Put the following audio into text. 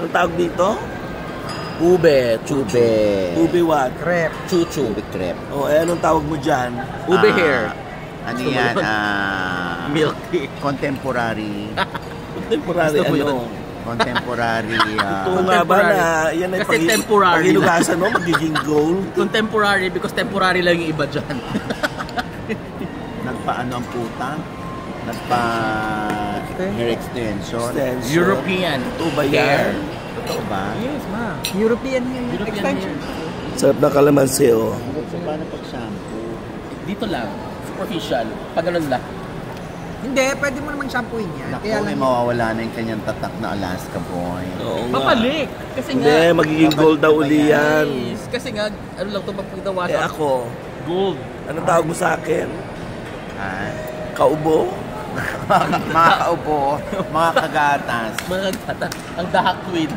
Anong tawag dito? Ube. Ube. Ube what? Crepe. Chuchu. Ube crepe. O, anong tawag mo dyan? Ube hair. Ano yan? Milky. Contemporary. Contemporary, Gusto mo yun? ano? Contemporary. Ito nga ba na yan ay Kasi temporary. pag hinugasan mo, magiging gold. Contemporary because temporary lang yung iba dyan. Nagpaano ang puta? Hair extension. European. Ito ba yan? Totoo ba? Yes, ma. European yan. European hair. Sarap na kalamansi, oh. So, paano pag-shampoo? Dito lang. Superficial. Pag ganun lang. Hindi, pwede mo naman shampooin yan. Naku, Kaya may lang, mawawala na yung kanyang tatak na Alaska boy. Oo nga. Papalik. Kasi Hindi, nga. magiging gold daw uli yan. Yes. Kasi nga, ano lang ito pagpagdawa Eh ako, gold. anong tawag mo sa akin? Ha? Kaubo? Mga kaupo, mga kagatas. Mga gata. Ang dahak twin.